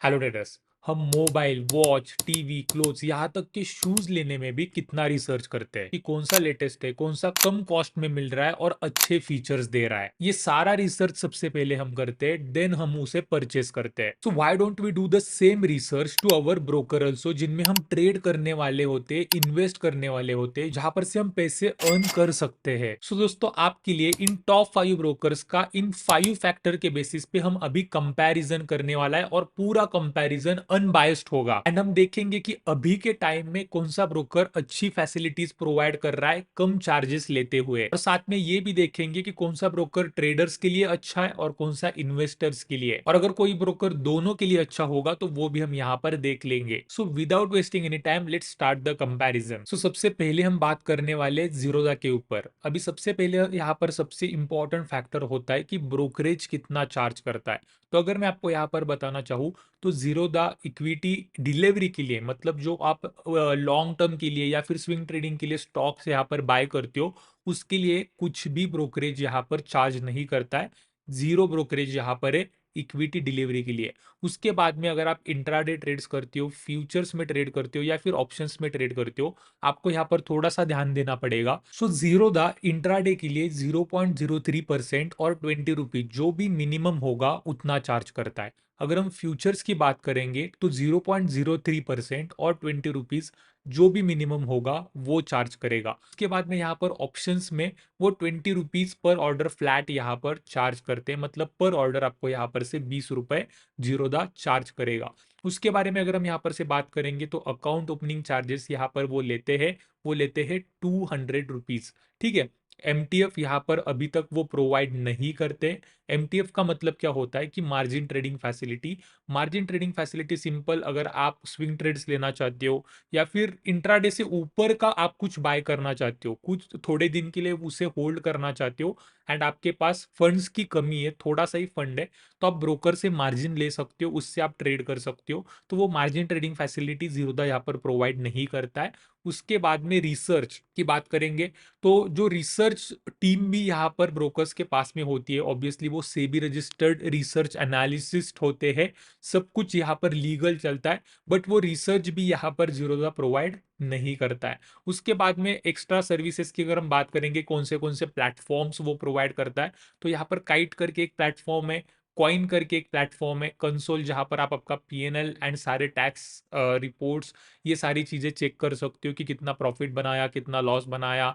Hello traders. हम mobile watch TV clothes यहाँ तक कि शूज लेने में भी कितना रिसर्च करते हैं कि कौन सा लेटेस्ट है, कौन सा कम कॉस्ट में मिल रहा है और अच्छे फीचर्स दे रहा है। ये सारा रिसर्च सबसे पहले हम करते हैं, देन हम उसे परचेस करते हैं। So why don't we do the same research to our broker also, जिनमें हम ट्रेड करने वाले होते, इन्वेस्ट करने वाले होते, जहां पर से हम पैसे अर्न कर सकते हैं। सो दोस्तों, आपके लिए इन टॉप 5 ब्रोकर्स का इन 5 फैक्टर के बेसिस पे हम अभी कंपैरिजन करने वाला है और पूरा कंपैरिजन अनबायस्ड होगा। एंड हम देखेंगे कि अभी के टाइम में कौन सा ब्रोकर अच्छी फैसिलिटीज प्रोवाइड कर रहा है कम चार्जेस लेते हुए, और साथ में ये भी देखेंगे कि कौन सा ब्रोकर ट्रेडर्स के लिए अच्छा है और कौन सा इन्वेस्टर्स के लिए, और अगर कोई ब्रोकर दोनों के लिए अच्छा होगा तो वो भी हम यहाँ पर देख लेंगे। So without wasting any time let's start the comparison. सो सबसे पहले हम बात करने वाले जीरोधा के ऊपर। अभी सबसे पहले यहाँ पर सबसे इंपॉर्टेंट फैक्टर होता है कि ब्रोकरेज कितना चार्ज करता है। तो अगर मैं आपको यहाँ पर बताना चाहूँ तो जीरोधा इक्विटी डिलीवरी के लिए, मतलब जो आप लॉन्ग टर्म के लिए या फिर स्विंग ट्रेडिंग के लिए स्टॉक्स यहाँ पर बाय करते हो, उसके लिए कुछ भी ब्रोकरेज यहाँ पर चार्ज नहीं करता है। जीरो ब्रोकरेज यहाँ पर है इक्विटी डिलीवरी के लिए। उसके बाद में अगर आप इंट्राडे ट्रेड्स करते हो, फ्यूचर्स में ट्रेड करते हो या फिर ऑप्शंस में ट्रेड करते हो, आपको यहाँ पर थोड़ा सा ध्यान देना पड़ेगा। सो जीरोधा इंट्राडे के लिए 0.03% और 20 रुपीज जो भी मिनिमम होगा उतना चार्ज करता है। अगर हम फ्यूचर्स की बात करेंगे तो 0.03% और 20 रुपीज जो भी मिनिमम होगा वो चार्ज करेगा। उसके बाद में यहाँ पर ऑप्शंस में वो 20 रुपीज पर ऑर्डर फ्लैट यहाँ पर चार्ज करते हैं, मतलब पर ऑर्डर आपको यहाँ पर से 20 रुपए जीरोधा चार्ज करेगा। उसके बारे में अगर हम यहाँ पर से बात करेंगे तो अकाउंट ओपनिंग चार्जेस यहाँ पर वो लेते हैं 200 रुपीज। ठीक है। एमटीएफ यहाँ पर अभी तक वो प्रोवाइड नहीं करते। एमटीएफ का मतलब क्या होता है कि margin trading facility. Margin trading facility simple, अगर आप स्विंग ट्रेड्स लेना चाहते हो या फिर इंट्राडे से ऊपर का आप कुछ बाय करना चाहते हो, कुछ थोड़े दिन के लिए उसे होल्ड करना चाहते हो एंड आपके पास फंड्स की कमी है, थोड़ा सा ही फंड है, तो आप ब्रोकर से मार्जिन ले सकते हो, उससे आप ट्रेड कर सकते हो। तो वो मार्जिन ट्रेडिंग फैसिलिटी जीरोधा यहाँ पर प्रोवाइड नहीं करता है। उसके बाद में रिसर्च की बात करेंगे तो जो रिसर्च टीम भी यहाँ पर ब्रोकर्स के पास में होती है, ऑब्वियसली वो सेबी रजिस्टर्ड रिसर्च एनालिसिस्ट होते हैं, सब कुछ यहाँ पर लीगल चलता है, बट वो रिसर्च भी यहाँ पर जीरोधा प्रोवाइड नहीं करता है। उसके बाद में एक्स्ट्रा सर्विसेज की अगर हम बात करेंगे कौन से प्लेटफॉर्म्स वो प्रोवाइड करता है, तो यहाँ पर काइट करके एक प्लेटफॉर्म है, कॉइन करके एक प्लेटफॉर्म है, कंसोल जहां पर आप आपका पीएनएल एंड सारे टैक्स रिपोर्ट्स, ये सारी चीजें चेक कर सकते हो कि कितना प्रॉफिट बनाया, कितना लॉस बनाया,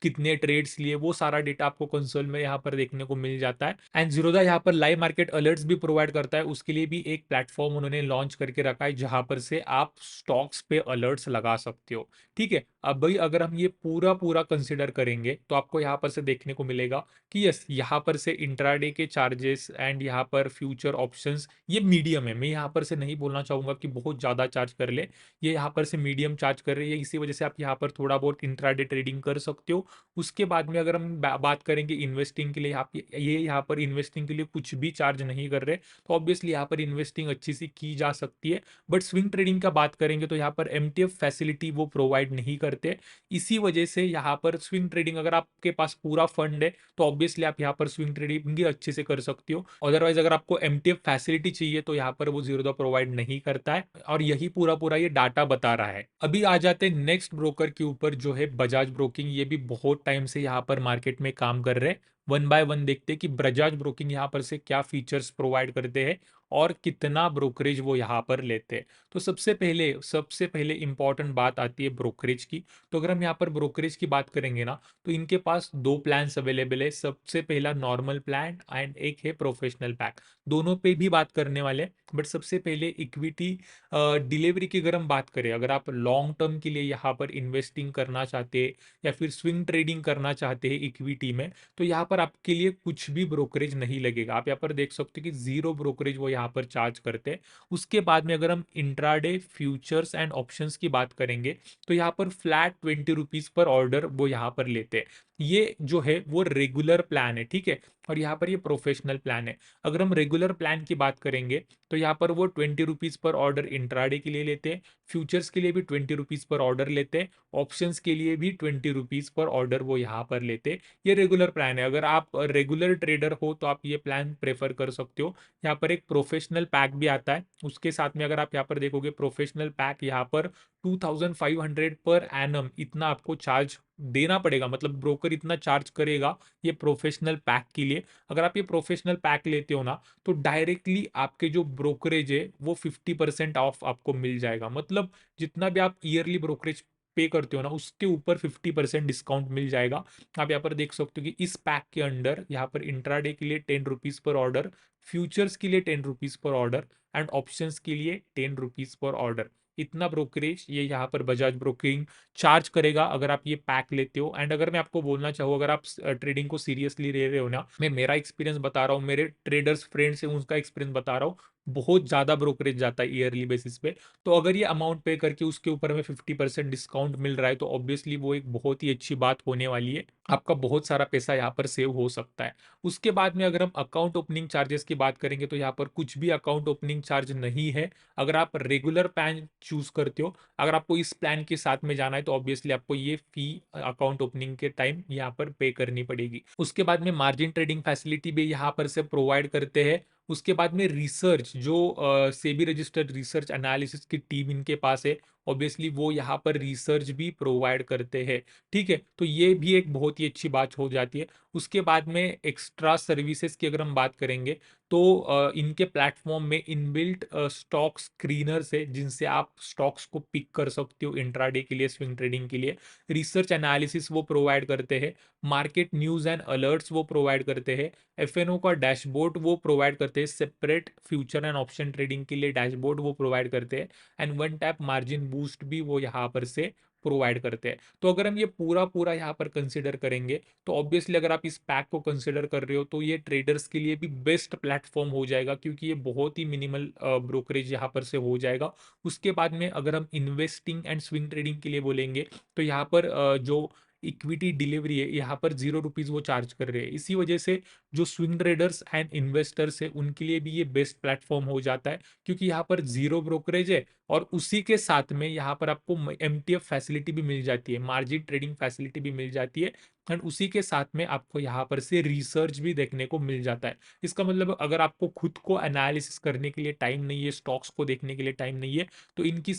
कितने ट्रेड्स लिए, वो सारा डेटा आपको कंसोल में यहाँ पर देखने को मिल जाता है। एंड जीरोधा यहाँ पर लाइव मार्केट अलर्ट्स भी प्रोवाइड करता है, उसके लिए भी एक प्लेटफॉर्म उन्होंने लॉन्च करके रखा है जहां पर से आप स्टॉक्स पे अलर्ट्स लगा सकते हो। ठीक है। अब भाई अगर हम ये पूरा पूरा कंसिडर करेंगे तो आपको यहाँ पर से देखने को मिलेगा कि यस, यहाँ पर से इंट्राडे के चार्जेस एंड यहाँ पर फ्यूचर ऑप्शंस ये मीडियम है। मैं यहाँ पर से नहीं बोलना चाहूंगा कि बहुत ज्यादा चार्ज कर ले, ये यहाँ पर से मीडियम चार्ज कर रही है, इसी वजह से आप यहाँ पर थोड़ा बहुत इंट्राडे ट्रेडिंग कर सकते हो। उसके बाद में अगर हम बात करेंगे इन्वेस्टिंग के लिए, आप ये यहाँ पर इन्वेस्टिंग के लिए कुछ भी चार्ज नहीं कर रहे, तो ऑब्वियसली यहाँ पर इन्वेस्टिंग अच्छी सी की जा सकती है। बट स्विंग ट्रेडिंग का बात करेंगे तो यहाँ पर एमटीएफ फैसिलिटी वो प्रोवाइड नहीं करते, इसी वजह से यहाँ पर स्विंग ट्रेडिंग, अगर आपके पास पूरा फंड है तो ऑब्वियसली आप यहाँ पर स्विंग ट्रेडिंग भी अच्छे से कर सकते हो। अदरवाइज अगर आपको एमटीएफ फैसिलिटी चाहिए तो यहाँ पर वो जीरोधा प्रोवाइड नहीं करता है, और यही पूरा पूरा ये डाटा बता रहा है। अभी आ जाते हैं नेक्स्ट ब्रोकर के ऊपर जो है बजाज ब्रोकिंग। ये भी बहुत टाइम से यहाँ पर मार्केट में काम कर रहे हैं। वन बाय वन देखते हैं कि बजाज ब्रोकिंग यहाँ पर से क्या फीचर्स प्रोवाइड करते हैं और कितना ब्रोकरेज वो यहाँ पर लेते हैं। तो सबसे पहले इंपॉर्टेंट बात आती है ब्रोकरेज की। तो अगर हम यहाँ पर ब्रोकरेज की बात करेंगे ना, तो इनके पास दो प्लान्स अवेलेबल है। सबसे पहला नॉर्मल प्लान एंड एक है प्रोफेशनल पैक, दोनों पे भी बात करने वाले हैं। बट सबसे पहले इक्विटी डिलीवरी की अगर हम बात करें, अगर आप लॉन्ग टर्म के लिए यहाँ पर इन्वेस्टिंग करना चाहते हैं या फिर स्विंग ट्रेडिंग करना चाहते हैं इक्विटी में, तो यहाँ पर आपके लिए कुछ भी ब्रोकरेज नहीं लगेगा। आप यहाँ पर देख सकते हो कि जीरो ब्रोकरेज वो यहाँ पर चार्ज करते हैं। उसके बाद में अगर हम इंट्राडे फ्यूचर्स एंड ऑप्शंस की बात करेंगे तो यहाँ पर फ्लैट 20 रुपीज पर ऑर्डर वो यहाँ पर लेते हैं। ये जो है वो रेगुलर प्लान है। ठीक है। और यहाँ पर ये प्रोफेशनल प्लान है। अगर हम रेगुलर प्लान की बात करेंगे तो यहाँ पर वो 20 रुपीज़ पर ऑर्डर इंट्राडे के लिए लेते हैं, फ्यूचर्स के लिए भी 20 रुपीज़ पर ऑर्डर लेते हैं, ऑप्शंस के लिए भी 20 रुपीज़ पर ऑर्डर वो यहाँ पर लेते हैं। ये रेगुलर प्लान है। अगर आप रेगुलर ट्रेडर हो तो आप ये प्लान प्रेफर कर सकते हो। यहाँ पर एक प्रोफेशनल पैक भी आता है उसके साथ में। अगर आप यहाँ पर देखोगे प्रोफेशनल पैक यहाँ पर 2500 पर एनम इतना आपको चार्ज देना पड़ेगा, मतलब ब्रोकर इतना चार्ज करेगा ये प्रोफेशनल पैक के लिए। अगर आप ये प्रोफेशनल पैक लेते हो ना तो डायरेक्टली आपके जो ब्रोकरेज है वो 50% ऑफ आपको मिल जाएगा। मतलब जितना भी आप ईयरली ब्रोकरेज पे करते हो ना उसके ऊपर 50% डिस्काउंट मिल जाएगा। आप यहाँ पर देख सकते हो कि इस पैक के अंडर यहाँ पर इंट्राडे के लिए 10 रुपीज़ पर ऑर्डर, फ्यूचर्स के लिए 10 रुपीज़ पर ऑर्डर एंड ऑप्शंस के लिए 10 रुपीज़ पर ऑर्डर, इतना ब्रोकरेज ये यहाँ पर बजाज ब्रोकिंग चार्ज करेगा अगर आप ये पैक लेते हो। एंड अगर मैं आपको बोलना चाहूँ, अगर आप ट्रेडिंग को सीरियसली ले रहे हो ना, मैं मेरा एक्सपीरियंस बता रहा हूँ, मेरे ट्रेडर्स फ्रेंड्स हैं उनका एक्सपीरियंस बता रहा हूँ, बहुत ज़्यादा ब्रोकरेज जाता है ईयरली बेसिस पे। तो अगर ये अमाउंट पे करके उसके ऊपर हमें 50% डिस्काउंट मिल रहा है तो ऑब्वियसली वो एक बहुत ही अच्छी बात होने वाली है। आपका बहुत सारा पैसा यहाँ पर सेव हो सकता है। उसके बाद में अगर हम अकाउंट ओपनिंग चार्जेस की बात करेंगे तो यहाँ पर कुछ भी अकाउंट ओपनिंग चार्ज नहीं है। अगर आप रेगुलर प्लान चूज करते हो, अगर आपको इस प्लान के साथ में जाना है तो ऑब्वियसली आपको ये फी अकाउंट ओपनिंग के टाइम यहाँ पर पे करनी पड़ेगी। उसके बाद में मार्जिन ट्रेडिंग फैसिलिटी भी यहाँ पर से प्रोवाइड करते हैं। उसके बाद में रिसर्च जो सेबी रजिस्टर्ड रिसर्च एनालिसिस की टीम इनके पास है, ऑब्वियसली वो यहाँ पर रिसर्च भी प्रोवाइड करते हैं। ठीक है, तो ये भी एक बहुत ही अच्छी बात हो जाती है। उसके बाद में एक्स्ट्रा सर्विसेज की अगर हम बात करेंगे तो इनके प्लेटफॉर्म में इनबिल्ट स्टॉक स्क्रीनर्स है जिनसे आप स्टॉक्स को पिक कर सकते हो इंट्राडे के लिए, स्विंग ट्रेडिंग के लिए। रिसर्च एनालिसिस वो प्रोवाइड करते हैं, मार्केट न्यूज़ एंड अलर्ट्स वो प्रोवाइड करते हैं, एफएनओ का डैशबोर्ड वो प्रोवाइड करते हैं, separate future and option trading के लिए डैशबोर्ड वो प्रोवाइड करते हैं, and one tap margin boost भी वो यहाँ पर से प्रोवाइड करते हैं। तो अगर हम ये पूरा पूरा यहाँ पर कंसिडर करेंगे तो ऑब्वियसली अगर आप इस पैक को कंसिडर कर रहे हो तो ये ट्रेडर्स के लिए भी बेस्ट प्लेटफॉर्म हो जाएगा क्योंकि ये बहुत ही मिनिमल ब्रोकरेज यहाँ पर से हो जाएगा। उसके बाद में अगर हम इन्वेस्टिंग एंड स्विंग ट्रेडिंग के लिए बोलेंगे तो यहाँ पर जो इक्विटी डिलीवरी है यहाँ पर 0 रुपीज़ वो चार्ज कर रहे हैं। इसी वजह से जो स्विंग ट्रेडर्स एंड इन्वेस्टर्स है उनके लिए भी ये बेस्ट प्लेटफॉर्म हो जाता है क्योंकि यहाँ पर जीरो ब्रोकरेज है और उसी के साथ में यहाँ पर आपको एमटीएफ फैसिलिटी भी मिल जाती है, मार्जिन ट्रेडिंग फैसिलिटी भी मिल जाती है, एंड उसी के साथ में आपको यहाँ पर से रिसर्च भी देखने को मिल जाता है। इसका मतलब अगर आपको खुद को एनालिसिस करने के लिए टाइम नहीं है, स्टॉक्स को देखने के लिए टाइम नहीं है, तो इनकी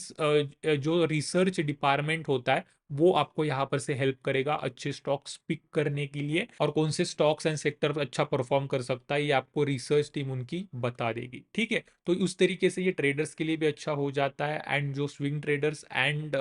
जो रिसर्च डिपार्टमेंट होता है वो आपको यहाँ पर से हेल्प करेगा अच्छे स्टॉक्स पिक करने के लिए, और कौन से स्टॉक्स एंड सेक्टर अच्छा परफॉर्म कर सकता है ये आपको रिसर्च टीम उनकी बता देगी। ठीक है, तो उस तरीके से ये ट्रेडर्स के लिए भी अच्छा हो जाता है एंड जो स्विंग ट्रेडर्स एंड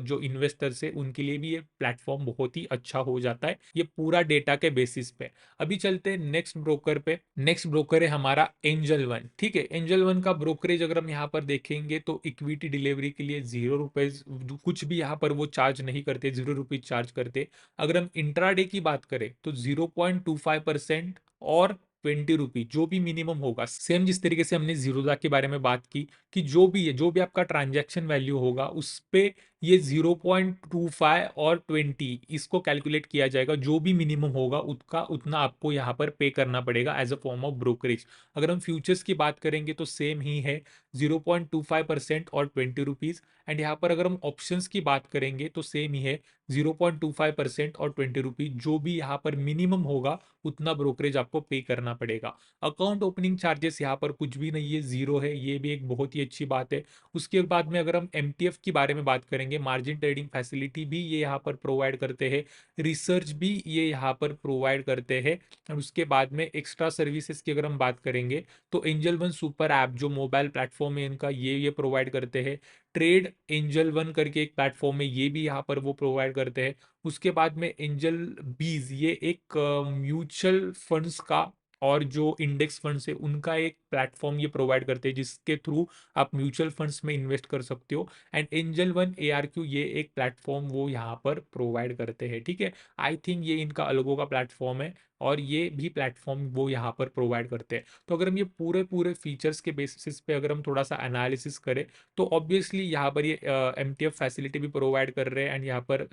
जो इन्वेस्टर्स है उनके लिए भी ये प्लेटफॉर्म बहुत ही अच्छा हो जाता है, ये पूरा डेटा के बेसिस पे। अभी चलते हैं नेक्स्ट ब्रोकर पे। नेक्स्ट ब्रोकर है हमारा एंजल वन। ठीक है, एंजल वन का ब्रोकरेज अगर हम यहाँ पर देखेंगे तो इक्विटी डिलीवरी के लिए 0 रुपए कुछ भी यहाँ पर वो चार्ज नहीं करते, 0 रुपीज चार्ज करते। अगर हम इंट्राडे की बात करें तो 0.25% और 20 रुपी जो भी मिनिमम होगा, सेम जिस तरीके से हमने जीरोधा के बारे में बात की कि जो भी है, जो भी आपका ट्रांजैक्शन वैल्यू होगा उस पे ये 0.25 और 20 इसको कैलकुलेट किया जाएगा, जो भी मिनिमम होगा उसका उतना आपको यहाँ पर पे करना पड़ेगा as a form of brokerage. अगर हम फ्यूचर्स की बात करेंगे तो सेम ही है, 0.25% और 20 रुपीज़। एंड यहाँ पर अगर हम ऑप्शंस की बात करेंगे तो सेम ही है, 0.25% और 20 रुपीज़ जो भी यहाँ पर मिनिमम होगा उतना ब्रोकरेज आपको पे करना पड़ेगा। अकाउंट ओपनिंग चार्जेस यहाँ पर कुछ भी नहीं है, जीरो है, ये भी एक बहुत ही अच्छी बात है। उसके बाद में अगर हम एमटीएफ की बारे में बात करेंगे, मार्जिन ट्रेडिंग फैसिलिटी भी ये यहाँ पर प्रोवाइड करते हैं, रिसर्च भी ये यहाँ पर प्रोवाइड करते हैं। और उसके बाद में एक्स्ट्रा सर्विसेज की अगर हम बात करेंगे तो एंजल वन सुपर ऐप जो मोबाइल प्लेटफॉर्म है इनका, ये प्रोवाइड करते हैं। ट्रेड एंजल वन करके एक प्लेटफॉर्म है, ये भी यहाँ पर वो प्रोवाइड करते हैं। उसके बाद में एंजल बीज, ये एक म्यूचुअल फंड्स का और जो इंडेक्स फंड्स है उनका एक प्लेटफॉर्म ये प्रोवाइड करते हैं जिसके थ्रू आप म्यूचुअल फंड्स में इन्वेस्ट कर सकते हो। एंड एंजल वन ARQ ये एक प्लेटफॉर्म वो यहाँ पर प्रोवाइड करते हैं। ठीक है, आई थिंक ये इनका अलगों का प्लेटफॉर्म है, और ये भी प्लेटफॉर्म वो यहाँ पर प्रोवाइड करते हैं। तो अगर हम ये पूरे पूरे फीचर्स के बेसिस पे अगर हम थोड़ा सा एनालिसिस करें, तो ऑब्वियसली यहाँ पर ये एमटीएफ फैसिलिटी भी प्रोवाइड कर रहे हैं, एंड यहाँ पर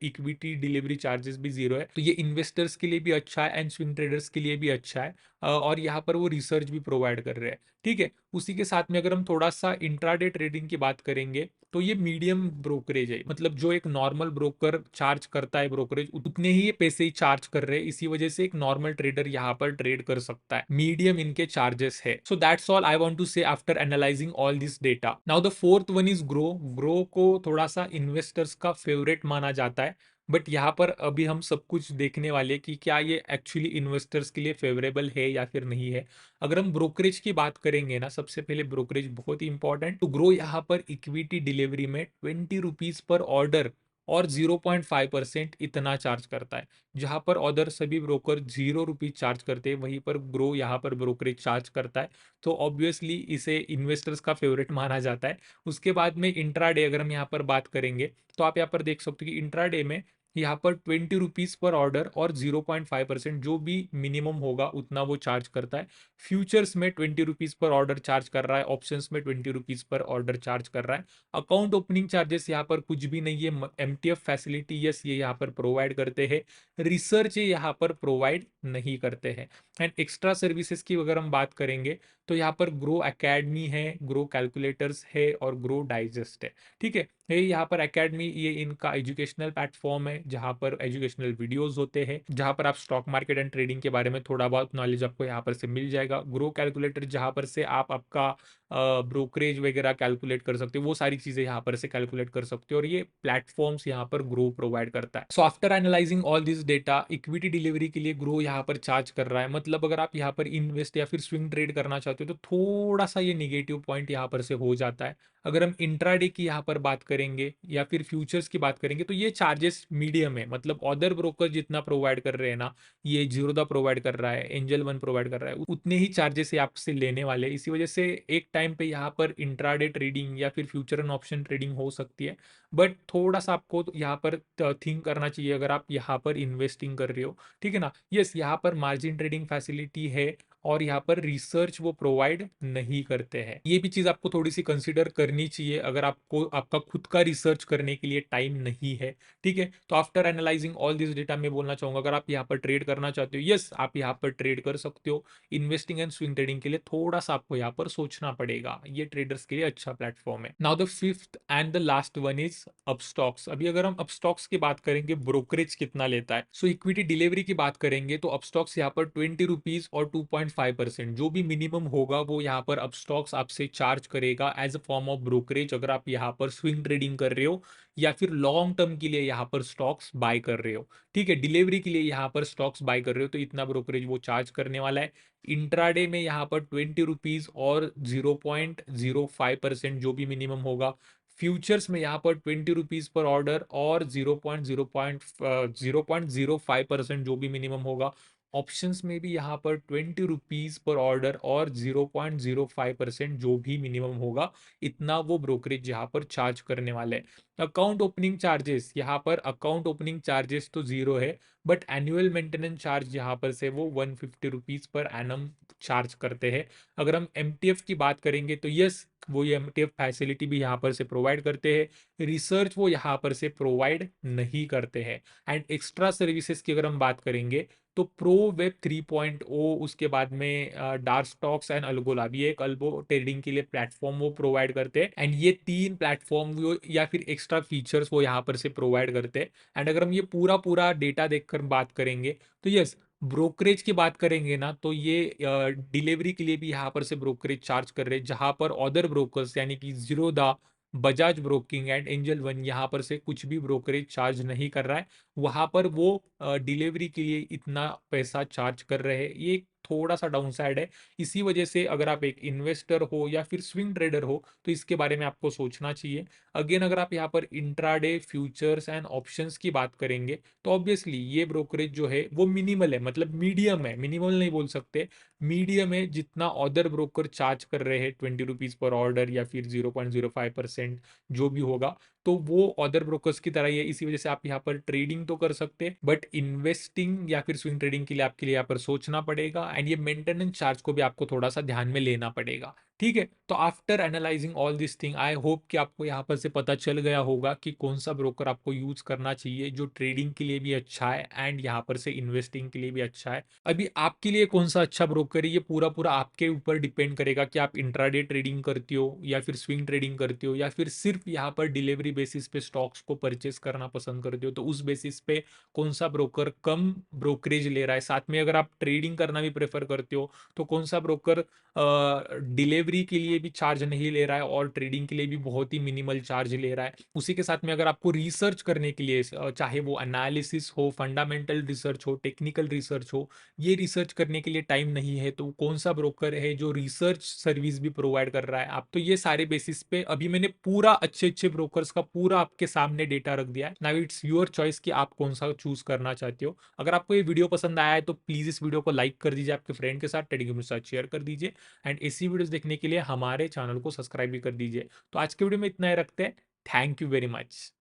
इक्विटी डिलीवरी चार्जेस भी जीरो है। तो ये इन्वेस्टर्स के लिए भी अच्छा है एंड स्विंग ट्रेडर्स के लिए भी अच्छा है। और यहाँ पर वो रिसर्च भी प्रोवाइड कर रहे हैं। ठीक है, उसी के साथ में अगर हम थोड़ा सा इंट्राडे ट्रेडिंग की बात करेंगे, तो ये मीडियम ब्रोकरेज है, मतलब जो एक नॉर्मल ब्रोकर चार्ज करता है ब्रोकरेज, उतने ही ये पैसे ही चार्ज कर रहे हैं। इसी वजह से एक नॉर्मल ट्रेडर यहाँ पर ट्रेड कर सकता है, मीडियम इनके चार्जेस है। So that's all I want to say after analysing all this data. Now the fourth one is grow. Grow को थोड़ा सा इन्वेस्टर्स का फेवरेट माना जाता है, बट यहाँ पर अभी हम सब कुछ देखने वाले कि क्या ये एक्चुअली इन्वेस्टर्स के लिए फेवरेबल है या फिर नहीं है। अगर हम ब्रोकरेज की बात करेंगे ना, सबसे पहले ब्रोकरेज बहुत ही इंपॉर्टेंट। तो ग्रो यहाँ पर इक्विटी डिलीवरी में 20 रुपीज पर ऑर्डर और 0.5% इतना चार्ज करता है। जहां पर अदर सभी ब्रोकर 0 रुपीज चार्ज करते हैं, वहीं पर ग्रो यहाँ पर ब्रोकरेज चार्ज करता है। तो ऑब्वियसली इसे इन्वेस्टर्स का फेवरेट माना जाता है। उसके बाद में इंट्राडे अगर हम यहाँ पर बात करेंगे, तो आप यहाँ पर देख सकते हो कि इंट्राडे में यहाँ पर 20 रुपीज पर ऑर्डर और 0.5% जो भी मिनिमम होगा उतना वो चार्ज करता है। फ्यूचर्स में 20 रुपीज पर ऑर्डर चार्ज कर रहा है, ऑप्शंस में 20 रुपीज पर ऑर्डर चार्ज कर रहा है। अकाउंट ओपनिंग चार्जेस यहाँ पर कुछ भी नहीं है। एमटीएफ फैसिलिटी यस ये यहाँ पर प्रोवाइड करते हैं, रिसर्च ये यहाँ पर प्रोवाइड नहीं करते हैं। एंड एक्स्ट्रा सर्विसेज की अगर हम बात करेंगे, तो यहाँ पर ग्रो एकेडमी है, ग्रो कैलकुलेटर्स है और ग्रो डाइजेस्ट है। ठीक है, ये यहाँ पर एकेडमी ये इनका एजुकेशनल प्लेटफॉर्म है, जहाँ पर एजुकेशनल वीडियोस होते हैं, जहाँ पर आप स्टॉक मार्केट एंड ट्रेडिंग के बारे में थोड़ा बहुत नॉलेज आपको यहाँ पर से मिल जाएगा। ग्रो कैलकुलेटर जहाँ पर से आप आपका ब्रोकरेज वगैरह कैलकुलेट कर सकते हो, वो सारी चीजें यहाँ पर से कैलकुलेट कर सकते हो, और ये प्लेटफॉर्म्स यहाँ पर ग्रो प्रोवाइड करता है। So after analysing all this data, equity delivery के लिए ग्रो यहाँ पर चार्ज कर रहा है। मतलब अगर आप यहाँ पर इन्वेस्ट या फिर स्विंग ट्रेड करना चाहते हो, तो थोड़ा सा ये निगेटिव पॉइंट यहाँ पर से हो जाता है। अगर हम इंट्राडे की यहाँ पर बात करेंगे या फिर फ्यूचर्स की बात करेंगे, तो ये चार्जेस मीडियम है। मतलब अदर ब्रोकर जितना प्रोवाइड कर रहे हैं ना, ये जीरोदा प्रोवाइड कर रहा है, एंजल वन प्रोवाइड कर रहा है, उतने ही चार्जेस ये आपसे लेने वाले हैं। इसी वजह से एक टाइम पे यहाँ पर इंट्राडे ट्रेडिंग या फिर फ्यूचर एंड ऑप्शन ट्रेडिंग हो सकती है, बट थोड़ा सा आपको यहाँ पर थिंक करना चाहिए अगर आप यहाँ पर इन्वेस्टिंग कर रहे हो। ठीक है ना, यस यहाँ पर मार्जिन ट्रेडिंग फैसिलिटी है, और यहाँ पर रिसर्च वो प्रोवाइड नहीं करते हैं। ये भी चीज आपको थोड़ी सी कंसीडर करनी चाहिए अगर आपको आपका खुद का रिसर्च करने के लिए टाइम नहीं है। ठीक है, तो after analysing all this data मैं बोलना चाहूंगा, अगर आप यहाँ पर ट्रेड करना चाहते हो, यस आप यहाँ पर ट्रेड कर सकते हो। इन्वेस्टिंग एंड स्विंग ट्रेडिंग के लिए थोड़ा सा आपको यहाँ पर सोचना पड़ेगा, ये ट्रेडर्स के लिए अच्छा प्लेटफॉर्म है। Now the fifth and the last one is Upstox. अभी अगर हम अपस्टॉक्स की बात करेंगे, ब्रोकरेज कितना लेता है, सो इक्विटी डिलीवरी की बात करेंगे, तो अपस्टॉक्स यहाँ पर 20 रुपीज और 2.5% जो भी मिनिमम होगा वो यहाँ पर अपस्टॉक्स आपसे चार्ज करेगा as a form of brokerage, अगर आप यहाँ पर स्विंग ट्रेडिंग कर रहे हो या फिर लॉन्ग टर्म के लिए यहाँ पर स्टॉक्स बाय कर रहे हो। ठीक है, डिलीवरी के लिए यहाँ पर स्टॉक्स बाय कर रहे हो, तो इतना ब्रोकरेज वो चार्ज करने वाला है। इंट्राडे में यहाँ पर 20 रुपीज और 0.05% जो भी मिनिमम होगा। फ्यूचर्स में यहाँ पर 20 रुपीज पर ऑर्डर और 0.05% जो भी मिनिमम होगा। ऑप्शंस में भी यहाँ पर 20 रुपीज पर ऑर्डर और 0.05% जो भी मिनिमम होगा, इतना वो ब्रोकरेज यहाँ पर चार्ज करने वाले हैं। अकाउंट ओपनिंग चार्जेस, यहाँ पर अकाउंट ओपनिंग चार्जेस तो जीरो है, बट एनुअल मेंटेनेंस चार्ज यहाँ पर से वो 150 रुपीज पर एनम चार्ज करते हैं। अगर हम एमटीएफ की बात करेंगे, तो यस वो ये एमटीएफ फैसिलिटी भी यहाँ पर से प्रोवाइड करते हैं, रिसर्च वो यहाँ पर से प्रोवाइड नहीं करते हैं। एंड एक्स्ट्रा सर्विसेज की अगर हम बात करेंगे, तो प्रो वेब 3.0, उसके बाद में डार्क स्टॉक्स एंड अल्गोला भी एक अल्गो ट्रेडिंग के लिए प्लेटफॉर्म वो प्रोवाइड करते हैं। एंड ये तीन प्लेटफॉर्म वो या फिर एक्स्ट्रा फीचर्स वो यहाँ पर से प्रोवाइड करते हैं। एंड अगर हम ये पूरा पूरा डेटा देखकर बात करेंगे, तो यस ब्रोकरेज की बात करेंगे ना, तो ये डिलीवरी के लिए भी यहाँ पर से ब्रोकरेज चार्ज कर रहे हैं, जहां पर अदर ब्रोकर्स यानी कि Zerodha, Bajaj broking and angel one यहाँ पर से कुछ भी ब्रोकरेज चार्ज नहीं कर रहा है। वहां पर वो डिलीवरी के लिए इतना पैसा चार्ज कर रहे हैं। ये थोड़ा सा डाउन साइड है। इसी वजह से अगर आप एक इन्वेस्टर हो या फिर स्विंग ट्रेडर हो तो इसके बारे में आपको सोचना चाहिए। अगेन अगर आप यहाँ पर इंट्राडे फ्यूचर्स एंड ऑप्शंस की बात करेंगे तो ऑब्वियसली ये ब्रोकरेज जो है वो मिनिमल है, मतलब मीडियम है, मिनिमल नहीं बोल सकते, मीडियम है। जितना अदर ब्रोकर चार्ज कर रहे हैं 20 रुपीज पर ऑर्डर या फिर 0.05% जो भी होगा, तो वो अदर ब्रोकर्स की तरह ही है। इसी वजह से आप यहाँ पर ट्रेडिंग तो कर सकते हैं, बट इन्वेस्टिंग या फिर स्विंग ट्रेडिंग के लिए आपके लिए यहाँ पर सोचना पड़ेगा, एंड ये मेंटेनेंस चार्ज को भी आपको थोड़ा सा ध्यान में लेना पड़ेगा। ठीक है, तो after analysing all this thing I hope कि आपको यहाँ पर से पता चल गया होगा कि कौन सा ब्रोकर आपको यूज करना चाहिए जो ट्रेडिंग के लिए भी अच्छा है एंड यहाँ पर से इन्वेस्टिंग के लिए भी अच्छा है। अभी आपके लिए कौन सा अच्छा ब्रोकर है ये पूरा पूरा आपके ऊपर डिपेंड करेगा कि आप इंट्राडे ट्रेडिंग करते हो या फिर स्विंग ट्रेडिंग करते हो या फिर सिर्फ यहाँ पर डिलीवरी बेसिस पे स्टॉक्स को परचेस करना पसंद करते हो, तो उस बेसिस पे कौन सा ब्रोकर कम ब्रोकरेज ले रहा है। साथ में अगर आप ट्रेडिंग करना भी प्रेफर करते हो तो कौन सा ब्रोकर डिलीवरी के लिए भी चार्ज नहीं ले रहा है और ट्रेडिंग के लिए भी बहुत ही मिनिमल चार्ज ले रहा है। उसी के साथ में अगर आपको रिसर्च करने के लिए चाहे वो एनालिसिस हो, फंडामेंटल रिसर्च हो, टेक्निकल रिसर्च हो, ये रिसर्च करने के लिए टाइम नहीं है तो कौन सा ब्रोकर है जो रिसर्च सर्विस भी प्रोवाइड कर रहा है आप। तो ये सारे बेसिस पे अभी मैंने पूरा अच्छे अच्छे ब्रोकर्स का पूरा आपके सामने डेटा रख दिया है। नाउ इट्स योर चॉइस कि आप कौन सा चूज करना चाहते हो। अगर आपको ये वीडियो पसंद आया है तो प्लीज इस वीडियो को लाइक कर दीजिए, आपके फ्रेंड के साथ, टेलीग्राम के साथ शेयर कर दीजिए, एंड ऐसी वीडियोस देखने के लिए हमारे चैनल को सब्सक्राइब भी कर दीजिए। तो आज के वीडियो में इतना ही रखते हैं। Thank you very much.